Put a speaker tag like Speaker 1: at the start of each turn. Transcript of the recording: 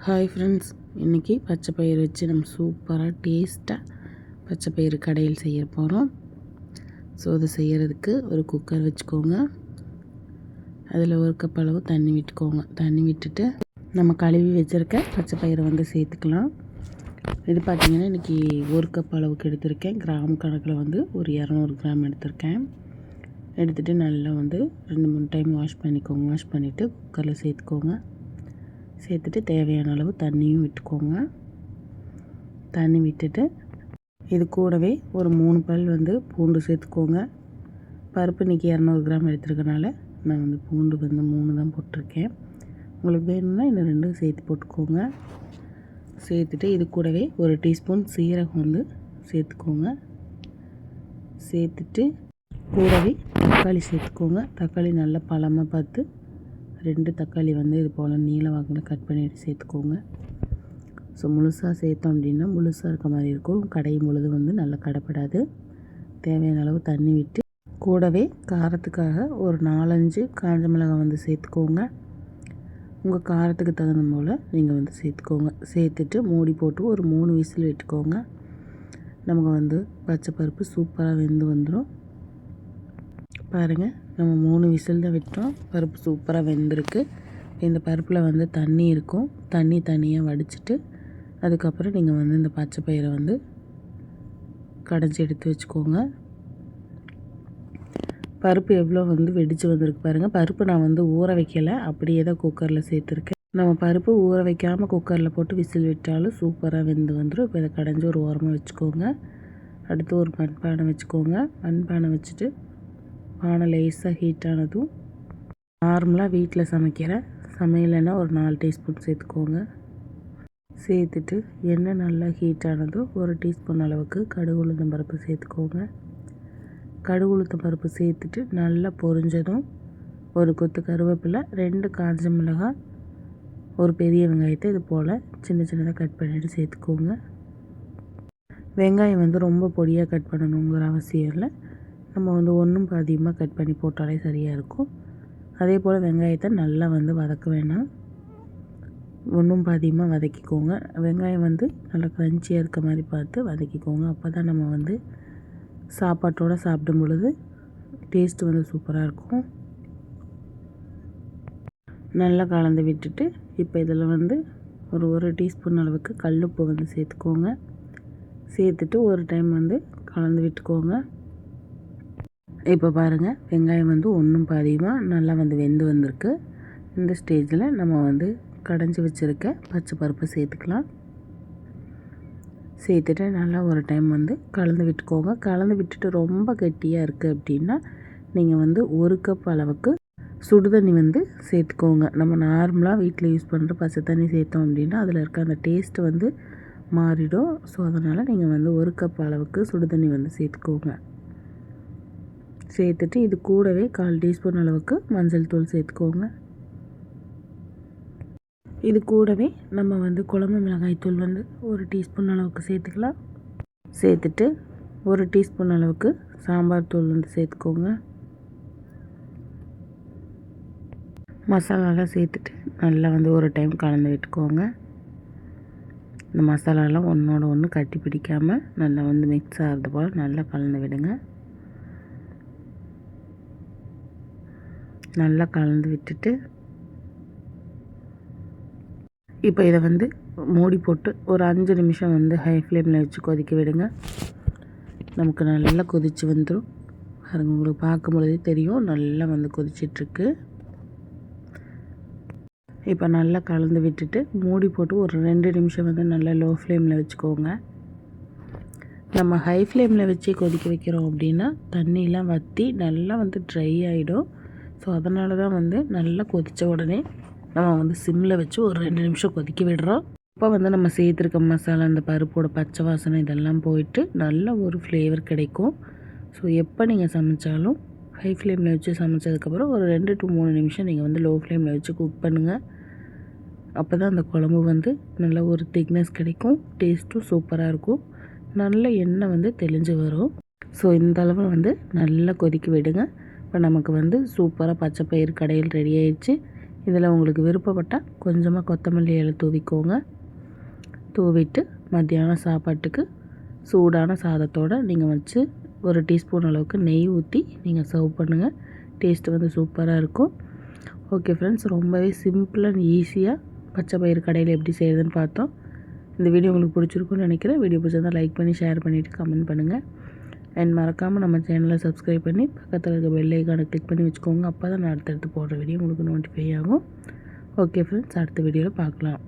Speaker 1: Hi friends, இன்றைக்கி பச்சை பயிறு வச்சு நம்ம சூப்பராக டேஸ்ட்டாக பச்சை பயிறு கடையில் செய்ய போகிறோம். ஸோ அது செய்கிறதுக்கு ஒரு குக்கர் வச்சுக்கோங்க. அதில் ஒரு கப் அளவு தண்ணி விட்டுக்கோங்க. தண்ணி விட்டுட்டு நம்ம கழுவி வச்சுருக்க பச்சை பயிரை சேர்த்துக்கலாம். இது பார்த்திங்கன்னா இன்றைக்கி ஒரு கப் அளவுக்கு எடுத்திருக்கேன். கிராம் கணக்கில் ஒரு 200 கிராம் எடுத்திருக்கேன். எடுத்துகிட்டு நல்லா 2-3 டைம் வாஷ் பண்ணிக்கோங்க. வாஷ் பண்ணிவிட்டு குக்கரில் சேர்த்துட்டு தேவையான அளவு தண்ணியும் விட்டுக்கோங்க. தண்ணி விட்டுட்டு இது கூடவே ஒரு 3 பல் பூண்டு சேர்த்துக்கோங்க. பருப்பு இன்றைக்கி 200 கிராம் எடுத்துருக்கனால நான் பூண்டு 3 தான் போட்டிருக்கேன். உங்களுக்கு வேணும்னா இன்னும் 2 சேர்த்து போட்டுக்கோங்க. சேர்த்துட்டு இது கூடவே ஒரு டீஸ்பூன் சீரகம் சேர்த்துக்கோங்க. சேர்த்துட்டு கூடவே தக்காளி சேர்த்துக்கோங்க. தக்காளி நல்லா பழமாக பார்த்து 2 தக்காளி இது போல் நீல வாக்கில் கட் பண்ணிவிட்டு சேர்த்துக்கோங்க. ஸோ முழுசாக சேர்த்தோம் அப்படின்னா முழுசாக இருக்க மாதிரி இருக்கும். கடையும் பொழுது நல்லா கடைப்படாது. தேவையான அளவு தண்ணி விட்டு கூடவே காரத்துக்காக ஒரு 4-5 காஞ்ச மிளகாய் சேர்த்துக்கோங்க. உங்கள் காரத்துக்கு தகுந்த போல் நீங்கள் சேர்த்துக்கோங்க. சேர்த்துட்டு மூடி போட்டு ஒரு 3 விசில் விட்டுக்கோங்க. நமக்கு பச்சை பருப்பு சூப்பராக வெந்து வந்துடும். பாருங்கள், நம்ம 3 விசில் தான் விட்டோம். பருப்பு சூப்பராக வெந்திருக்கு. இந்த பருப்பில் தண்ணி இருக்கும். தண்ணி தனியாக வடிச்சிட்டு அதுக்கப்புறம் நீங்கள் இந்த பச்சை பயிரை கடைஞ்சி எடுத்து வச்சுக்கோங்க. பருப்பு எவ்வளோ வெடித்து வந்திருக்கு பாருங்கள். பருப்பு நான் ஊற வைக்கலை, அப்படியே தான் குக்கரில் சேர்த்துருக்கேன். நம்ம பருப்பு ஊற வைக்காமல் குக்கரில் போட்டு விசில் விட்டாலும் சூப்பராக வெந்து வந்துடும். இப்போ இதை கடைஞ்சி ஒரு ஓரமாக வச்சுக்கோங்க. அடுத்து ஒரு மண்பானை வச்சுக்கோங்க. மண்பானை வச்சுட்டு பானை லேசாக ஹீட் ஆனதும் நார்மலாக வீட்டில் சமைக்கிற சமையலைன்னா ஒரு 4 டீஸ்பூன் சேர்த்துக்கோங்க. சேர்த்துட்டு எண்ணெய் நல்லா ஹீட் ஆனதும் ஒரு டீஸ்பூன் அளவுக்கு கடுகு உளுத்தம் பருப்பு சேர்த்துக்கோங்க. கடுகு உளுத்தம் பருப்பு சேர்த்துட்டு நல்லா பொரிஞ்சதும் ஒரு கொத்து கருவேப்பிலை, 2 காஞ்ச மிளகாய், ஒரு பெரிய வெங்காயத்தை இது போல் சின்ன சின்னதாக கட் பண்ணிவிட்டு சேர்த்துக்கோங்க. வெங்காயம் ரொம்ப பொடியாக கட் பண்ணணுங்கிற அவசியம் இல்லை. நம்ம ஒன்றும் அதிகமாக கட் பண்ணி போட்டாலே சரியாக இருக்கும். அதே போல் வெங்காயத்தை நல்லா வதக்க வேணாம், ஒன்றும் அதிகமாக வதக்கிக்கோங்க. வெங்காயம் நல்லா க்ரன்ச்சியாக இருக்க மாதிரி பார்த்து வதக்கிக்கோங்க. அப்போ தான் நம்ம சாப்பாட்டோடு சாப்பிடும் பொழுது டேஸ்ட்டு சூப்பராக இருக்கும். நல்லா கலந்து விட்டுட்டு இப்போ இதில் ஒரு டீஸ்பூன் அளவுக்கு கல்லுப்பு சேர்த்துக்கோங்க. சேர்த்துட்டு ஒரு டைம் கலந்து விட்டுக்கோங்க. இப்போ பாருங்கள், வெங்காயம் ஒன்றும் அதிகமாக நல்லா வெந்து வந்திருக்கு. இந்த ஸ்டேஜில் நம்ம கடைஞ்சி வச்சுருக்க பச்சை பருப்பை சேர்த்துக்கலாம். சேர்த்துட்டு நல்லா ஒரு டைம் கலந்து விட்டுக்கோங்க. கலந்து விட்டுட்டு ரொம்ப கெட்டியாக இருக்குது அப்படின்னா நீங்கள் 1 கப் அளவுக்கு சுடுதண்ணி சேர்த்துக்கோங்க. நம்ம நார்மலாக வீட்டில் யூஸ் பண்ணுற பச்சை தண்ணி சேர்த்தோம் அப்படின்னா அதில் இருக்க அந்த டேஸ்ட்டு மாறிடும். ஸோ அதனால் நீங்கள் 1 கப் அளவுக்கு சுடுதண்ணி சேர்த்துக்கோங்க. சேர்த்துட்டு இது கூடவே 1/4 டீஸ்பூன் அளவுக்கு மஞ்சள் தூள் சேர்த்துக்கோங்க. இது கூடவே நம்ம குழம்பு மிளகாய் தூள் 1 டீஸ்பூன் அளவுக்கு சேர்த்துக்கலாம். சேர்த்துட்டு 1 டீஸ்பூன் அளவுக்கு சாம்பார் தூள் சேர்த்துக்கோங்க. மசாலாலாம் சேர்த்துட்டு நல்லா ஒரு டைம் கலந்து விட்டுக்கோங்க. இந்த மசாலாலாம் ஒன்றோட ஒன்று கட்டி பிடிக்காமல் நல்லா மிக்ஸ் ஆகிறது போல் நல்லா கலந்து விடுங்க. நல்லா கலந்து விட்டுட்டு இப்போ இதை மூடி போட்டு ஒரு 5 நிமிஷம் ஹை ஃப்ளேமில் வச்சு கொதிக்க விடுங்க. நமக்கு நல்லா கொதித்து வந்துடும். உங்களுக்கு பார்க்கும் பொழுதே தெரியும் நல்லா கொதிச்சிட்ருக்கு. இப்போ நல்லா கலந்து விட்டுட்டு மூடி போட்டு ஒரு 2 நிமிஷம் நல்லா லோ ஃப்ளேமில் வச்சுக்கோங்க. நம்ம ஹை ஃப்ளேமில் வச்சு கொதிக்க வைக்கிறோம் அப்படின்னா தண்ணியெலாம் வற்றி நல்லா ட்ரை ஆகிடும். ஸோ அதனால தான் நல்லா கொதித்த உடனே நம்ம சிம்மில் வச்சு ஒரு 2 நிமிஷம் கொதிக்க விடுறோம். அப்போ நம்ம சேர்த்துருக்க மசாலா, அந்த பருப்போட பச்சை வாசனை இதெல்லாம் போயிட்டு நல்ல ஒரு ஃப்ளேவர் கிடைக்கும். ஸோ எப்போ நீங்கள் சமைச்சாலும் ஹை ஃப்ளேமில் வச்சு சமைச்சதுக்கப்புறம் ஒரு 2 to 3 நிமிஷம் நீங்கள் லோ ஃப்ளேமில் வச்சு குக் பண்ணுங்கள். அப்போ தான் அந்த குழம்பு நல்ல ஒரு திக்னஸ் கிடைக்கும். டேஸ்ட்டும் சூப்பராக இருக்கும். நல்ல எண்ணெய் தெளிஞ்சு வரும். ஸோ இந்த அளவு நல்லா கொதிக்க விடுங்க. இப்போ நமக்கு சூப்பராக பச்சை பயிறு கடையில் ரெடி ஆயிடுச்சு. இதில் உங்களுக்கு விருப்பப்பட்டால் கொஞ்சமாக கொத்தமல்லி இலை தூவிக்கோங்க. தூவிட்டு மத்தியானம் சாப்பாட்டுக்கு சூடான சாதத்தோடு நீங்கள் வச்சு ஒரு டீஸ்பூன் அளவுக்கு நெய் ஊற்றி நீங்கள் சர்வ் பண்ணுங்கள். டேஸ்ட்டு வந்து சூப்பராக இருக்கும். ஓகே ஃப்ரெண்ட்ஸ், ரொம்பவே சிம்பிள் அண்ட் ஈஸியாக பச்சை பயிறு கடையில் எப்படி செய்கிறதுன்னு பார்த்தோம். இந்த வீடியோ உங்களுக்கு பிடிச்சிருக்குன்னு நினைக்கிறேன். வீடியோ பிடிச்சிருந்தால் லைக் பண்ணி ஷேர் பண்ணிவிட்டு கமெண்ட் பண்ணுங்கள். அண்ட் மறக்காமல் நம்ம சேனலை சப்ஸ்கிரைப் பண்ணி பக்கத்தில் இருக்க பெல் ஐக்கானை கிளிக் பண்ணி வச்சுக்கோங்க. அப்போ தான் நான் அடுத்தடுத்து போடுற வீடியோ உங்களுக்கு நோட்டிஃபை ஆகும். ஓகே ஃப்ரெண்ட்ஸ், அடுத்த வீடியோவில் பார்க்கலாம்.